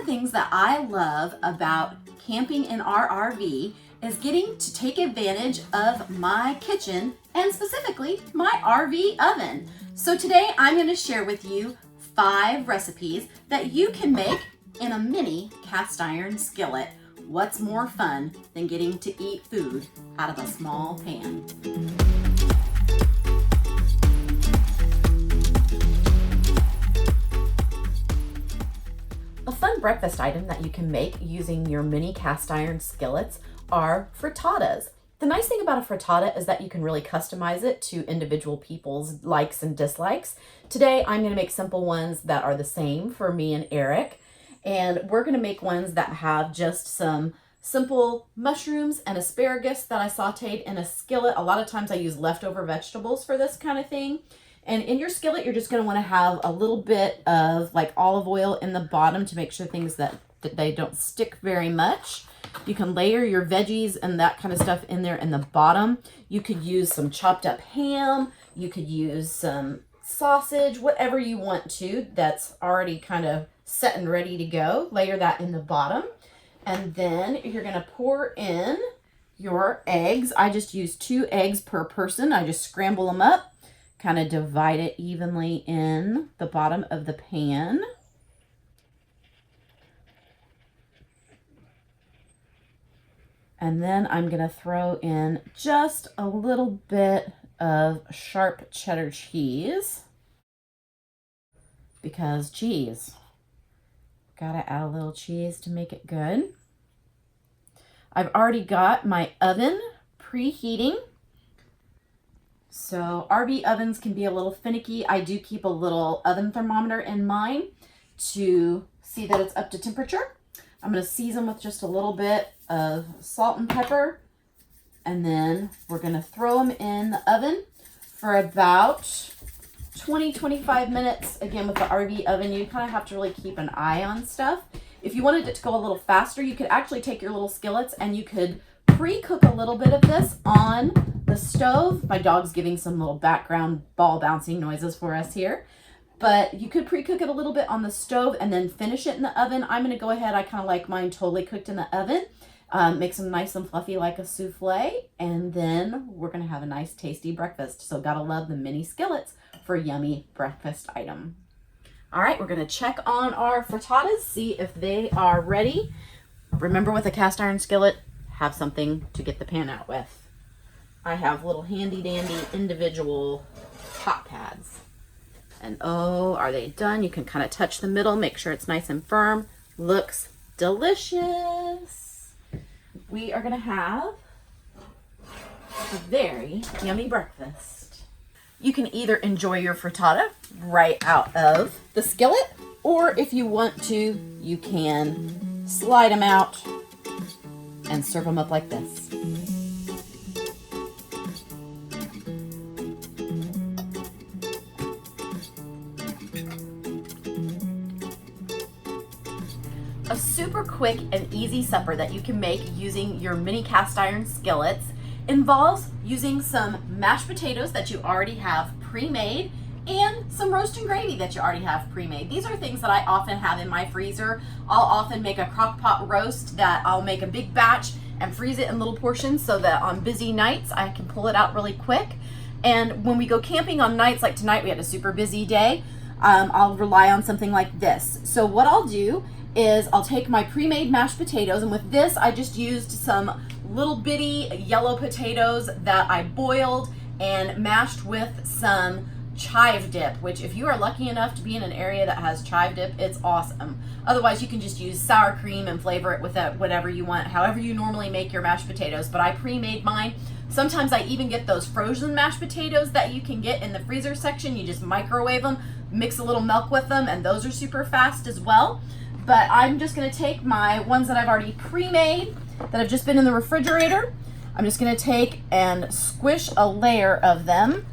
things that I love about camping in our RV is getting to take advantage of my kitchen and specifically my RV oven. So today I'm going to share with you 5 recipes that you can make in a mini cast iron skillet. What's more fun than getting to eat food out of a small pan? A fun breakfast item that you can make using your mini cast iron skillets are frittatas. The nice thing about a frittata is that you can really customize it to individual people's likes and dislikes. Today I'm going to make simple ones that are the same for me and Eric, and we're going to make ones that have just some simple mushrooms and asparagus that I sauteed in a skillet. A lot of times I use leftover vegetables for this kind of thing. And in your skillet, you're just going to want to have a little bit of like olive oil in the bottom to make sure things that they don't stick very much. You can layer your veggies and that kind of stuff in there in the bottom. You could use some chopped up ham. You could use some sausage, whatever you want to that's already kind of set and ready to go. Layer that in the bottom. And then you're going to pour in your eggs. I just use 2 eggs per person. I just scramble them up. Kind of divide it evenly in the bottom of the pan. And then I'm going to throw in just a little bit of sharp cheddar cheese. Because cheese. Gotta add a little cheese to make it good. I've already got my oven preheating. So RV ovens can be a little finicky. I do keep a little oven thermometer in mine to see that it's up to temperature. I'm going to season with just a little bit of salt and pepper. And then we're going to throw them in the oven for about 20-25 minutes. Again, with the RV oven, you kind of have to really keep an eye on stuff. If you wanted it to go a little faster, you could actually take your little skillets and you could pre-cook a little bit of this on the stove. My dog's giving some little background ball bouncing noises for us here. But you could pre-cook it a little bit on the stove and then finish it in the oven. I'm going to go ahead. I kind of like mine totally cooked in the oven. Make them nice and fluffy like a souffle. And then we're going to have a nice tasty breakfast. So gotta love the mini skillets for a yummy breakfast item. All right, we're going to check on our frittatas, see if they are ready. Remember, with a cast iron skillet, have something to get the pan out with. I have little handy dandy individual hot pads. And oh, are they done? You can kind of touch the middle, make sure it's nice and firm. Looks delicious. We are going to have a very yummy breakfast. You can either enjoy your frittata right out of the skillet, or if you want to, you can slide them out and serve them up like this. A super quick and easy supper that you can make using your mini cast iron skillets involves using some mashed potatoes that you already have pre-made and some roast and gravy that you already have pre-made. These are things that I often have in my freezer. I'll often make a crock pot roast that I'll make a big batch and freeze it in little portions so that on busy nights I can pull it out really quick. And when we go camping on nights like tonight, we had a super busy day, I'll rely on something like this. So what I'll do is I'll take my pre-made mashed potatoes, and with this I just used some little bitty yellow potatoes that I boiled and mashed with some chive dip, which if you are lucky enough to be in an area that has chive dip, it's awesome. Otherwise, you can just use sour cream and flavor it with whatever you want, however you normally make your mashed potatoes, but I pre-made mine. Sometimes I even get those frozen mashed potatoes that you can get in the freezer section. You just microwave them, mix a little milk with them, and those are super fast as well. But I'm just going to take my ones that I've already pre-made that have just been in the refrigerator. I'm just going to take and squish a layer of them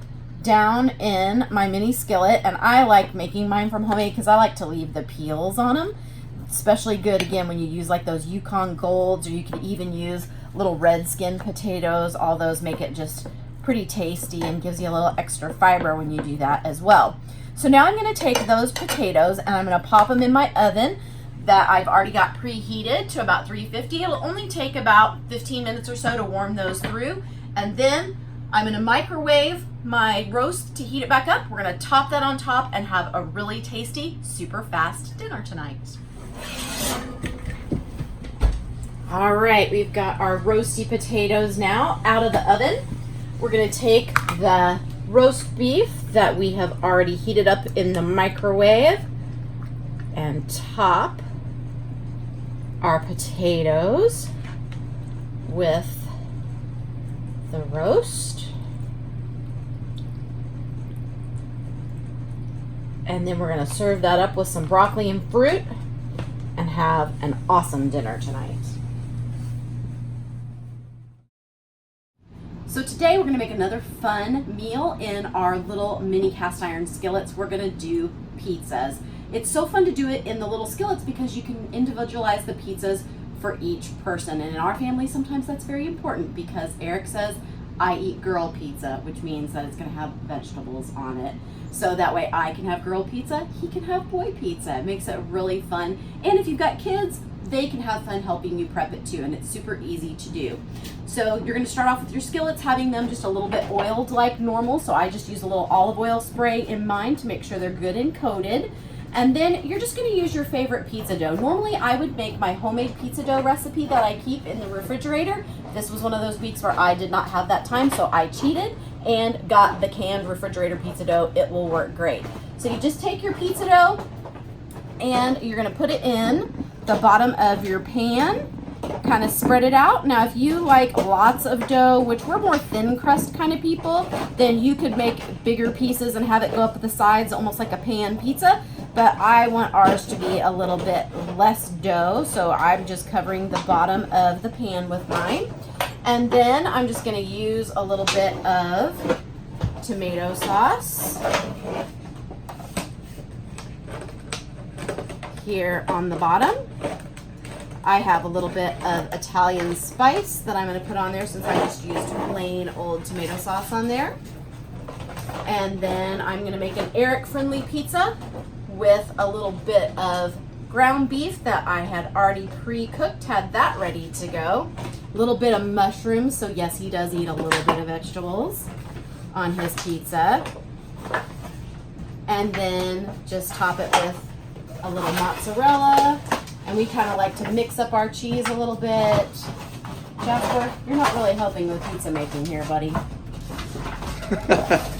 down in my mini skillet. And I like making mine from homemade because I like to leave the peels on them. Especially good, again, when you use like those Yukon Golds, or you can even use little red skin potatoes. All those make it just pretty tasty and gives you a little extra fiber when you do that as well. So now I'm going to take those potatoes and I'm going to pop them in my oven. that I've already got preheated to about 350. It'll only take about 15 minutes or so to warm those through. And then I'm gonna microwave my roast to heat it back up. We're gonna top that on top and have a really tasty, super fast dinner tonight. All right, we've got our roasty potatoes now out of the oven. We're gonna take the roast beef that we have already heated up in the microwave and top our potatoes with the roast. And then we're gonna serve that up with some broccoli and fruit and have an awesome dinner tonight. So today we're gonna make another fun meal in our little mini cast iron skillets. We're gonna do pizzas. It's so fun to do it in the little skillets because you can individualize the pizzas for each person. And in our family, sometimes that's very important because Eric says, I eat girl pizza, which means that it's gonna have vegetables on it. So that way I can have girl pizza, he can have boy pizza. It makes it really fun. And if you've got kids, they can have fun helping you prep it too, and it's super easy to do. So you're gonna start off with your skillets, having them just a little bit oiled like normal. So I just use a little olive oil spray in mine to make sure they're good and coated. And then you're just gonna use your favorite pizza dough. Normally I would make my homemade pizza dough recipe that I keep in the refrigerator. This was one of those weeks where I did not have that time, so I cheated and got the canned refrigerator pizza dough. It will work great. So you just take your pizza dough and you're gonna put it in the bottom of your pan, kind of spread it out. Now if you like lots of dough, which we're more thin crust kind of people, then you could make bigger pieces and have it go up the sides almost like a pan pizza. But I want ours to be a little bit less dough, so I'm just covering the bottom of the pan with mine. And then I'm just gonna use a little bit of tomato sauce here on the bottom. I have a little bit of Italian spice that I'm going to put on there since I just used plain old tomato sauce on there. And then I'm going to make an Eric friendly pizza with a little bit of ground beef that I had already pre-cooked, had that ready to go. A little bit of mushrooms, so yes, he does eat a little bit of vegetables on his pizza. And then just top it with a little mozzarella. And we kind of like to mix up our cheese a little bit. Jasper, you're not really helping with pizza making here, buddy.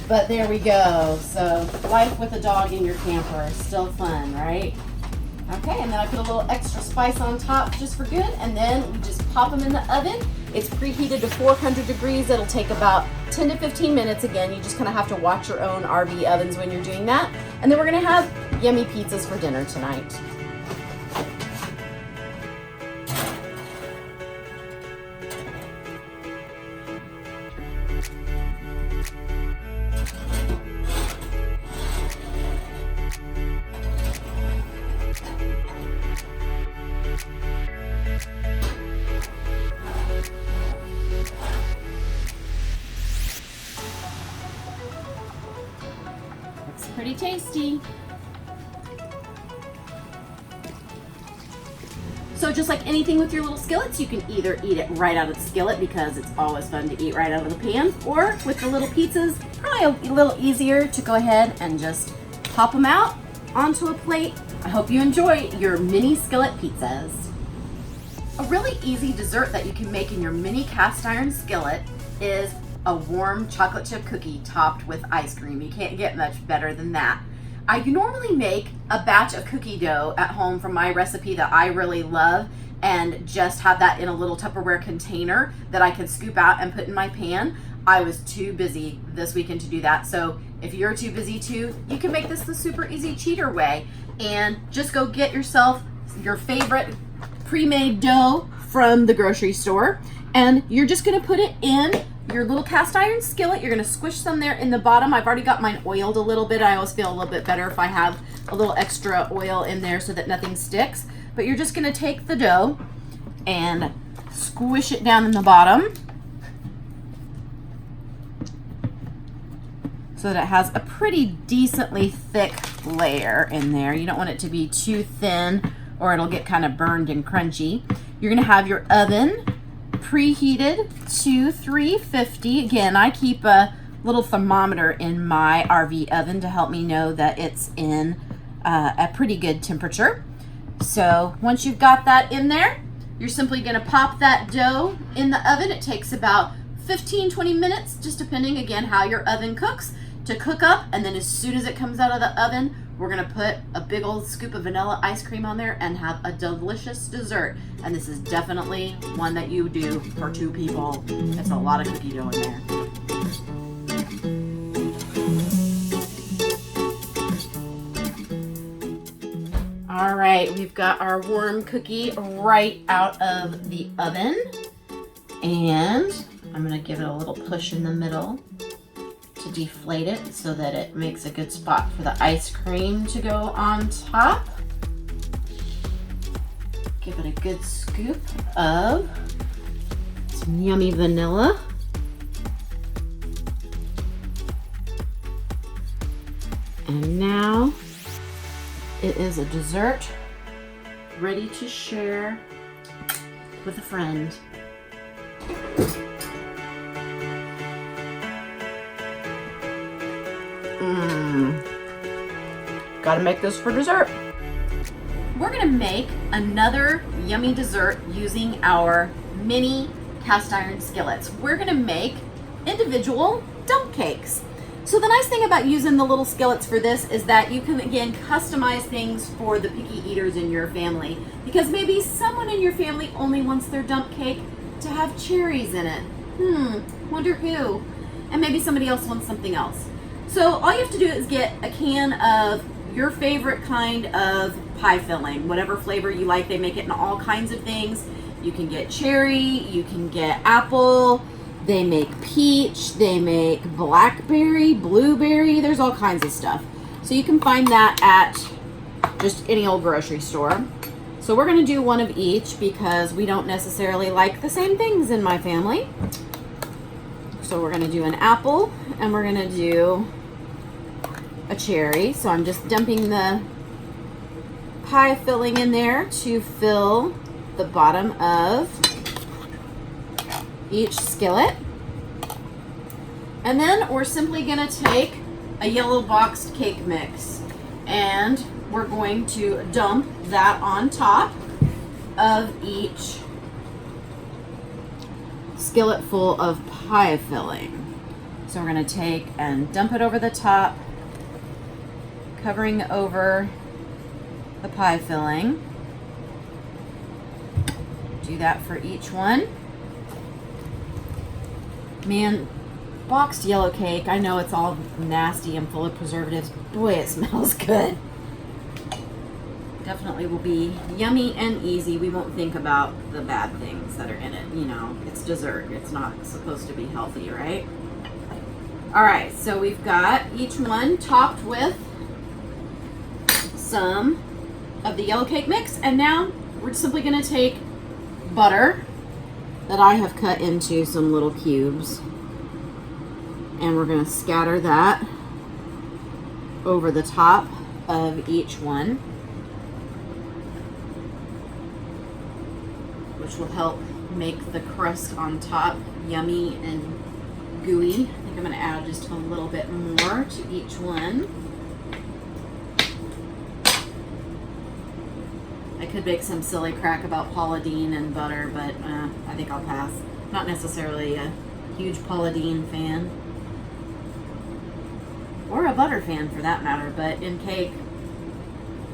But there we go. So life with a dog in your camper is still fun, right? Okay, and then I put a little extra spice on top just for good, and then we just pop them in the oven. It's preheated to 400 degrees. It'll take about 10 to 15 minutes. Again, you just kind of have to watch your own RV ovens when you're doing that. And then we're gonna have yummy pizzas for dinner tonight. Looks pretty tasty. So just like anything with your little skillets, you can either eat it right out of the skillet because it's always fun to eat right out of the pan, or with the little pizzas, probably a little easier to go ahead and just pop them out onto a plate. I hope you enjoy your mini skillet pizzas. A really easy dessert that you can make in your mini cast iron skillet is a warm chocolate chip cookie topped with ice cream. You can't get much better than that. I normally make a batch of cookie dough at home from my recipe that I really love and just have that in a little Tupperware container that I can scoop out and put in my pan. I was too busy this weekend to do that. So if you're too busy too, you can make this the super easy cheater way and just go get yourself your favorite pre-made dough from the grocery store, and you're just gonna put it in your little cast iron skillet. You're gonna squish some there in the bottom. I've already got mine oiled a little bit. I always feel a little bit better if I have a little extra oil in there so that nothing sticks. But you're just gonna take the dough and squish it down in the bottom so that it has a pretty decently thick layer in there. You don't want it to be too thin or it'll get kind of burned and crunchy. You're gonna have your oven preheated to 350. Again, I keep a little thermometer in my RV oven to help me know that it's in a pretty good temperature. So once you've got that in there, you're simply gonna pop that dough in the oven. It takes about 15-20 minutes, just depending again how your oven cooks, to cook up. And then as soon as it comes out of the oven, we're gonna put a big old scoop of vanilla ice cream on there and have a delicious dessert. And this is definitely one that you do for 2 people. It's a lot of cookie dough in there. All right, we've got our warm cookie right out of the oven, and I'm gonna give it a little push in the middle to deflate it so that it makes a good spot for the ice cream to go on top. Give it a good scoop of some yummy vanilla. And now it is a dessert ready to share with a friend. Gotta make this for dessert. We're gonna make another yummy dessert using our mini cast iron skillets. We're gonna make individual dump cakes. So the nice thing about using the little skillets for this is that you can, again, customize things for the picky eaters in your family, because maybe someone in your family only wants their dump cake to have cherries in it. Wonder who? And maybe somebody else wants something else. So all you have to do is get a can of your favorite kind of pie filling, whatever flavor you like. They make it in all kinds of things. You can get cherry, you can get apple, they make peach, they make blackberry, blueberry, there's all kinds of stuff. So you can find that at just any old grocery store. So we're gonna do one of each because we don't necessarily like the same things in my family. So we're gonna do an apple and we're gonna do a cherry. So I'm just dumping the pie filling in there to fill the bottom of each skillet. And then we're simply gonna take a yellow boxed cake mix and we're going to dump that on top of each skillet full of pie filling. So we're gonna take and dump it over the top, covering over the pie filling. Do that for each one. Man, boxed yellow cake, I know it's all nasty and full of preservatives. Boy, it smells good. Definitely will be yummy and easy. We won't think about the bad things that are in it. You know, it's dessert. It's not supposed to be healthy, right? All right, so we've got each one topped with some of the yellow cake mix. And now we're simply gonna take butter that I have cut into some little cubes. And we're gonna scatter that over the top of each one, which will help make the crust on top yummy and gooey. I think I'm gonna add just a little bit more to each one. I could make some silly crack about Paula Deen and butter, but I think I'll pass. Not necessarily a huge Paula Deen fan. Or a butter fan for that matter, but in cake,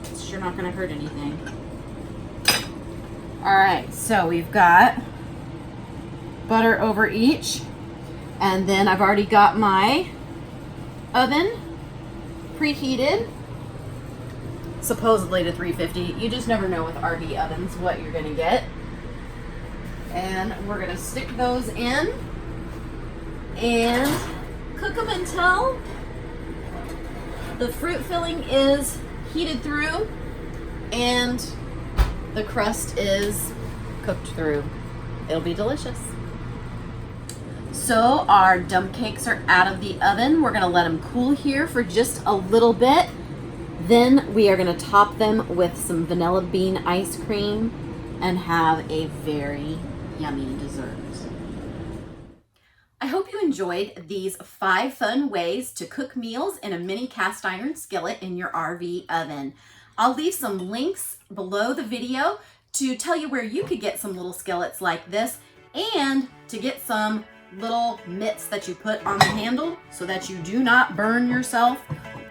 it's sure not gonna hurt anything. All right, so we've got butter over each, and then I've already got my oven preheated, supposedly to 350. You just never know with RV ovens what you're gonna get. And we're gonna stick those in and cook them until the fruit filling is heated through and the crust is cooked through. It'll be delicious. So our dump cakes are out of the oven. We're gonna let them cool here for just a little bit. Then we are going to top them with some vanilla bean ice cream and have a very yummy dessert. I hope you enjoyed these 5 fun ways to cook meals in a mini cast iron skillet in your RV oven. I'll leave some links below the video to tell you where you could get some little skillets like this and to get some little mitts that you put on the handle so that you do not burn yourself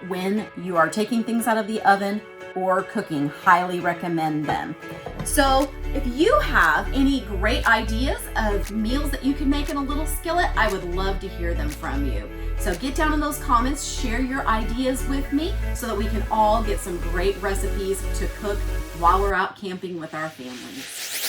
when you are taking things out of the oven or cooking. Highly recommend them. So if you have any great ideas of meals that you can make in a little skillet, I would love to hear them from you. So get down in those comments, share your ideas with me so that we can all get some great recipes to cook while we're out camping with our families.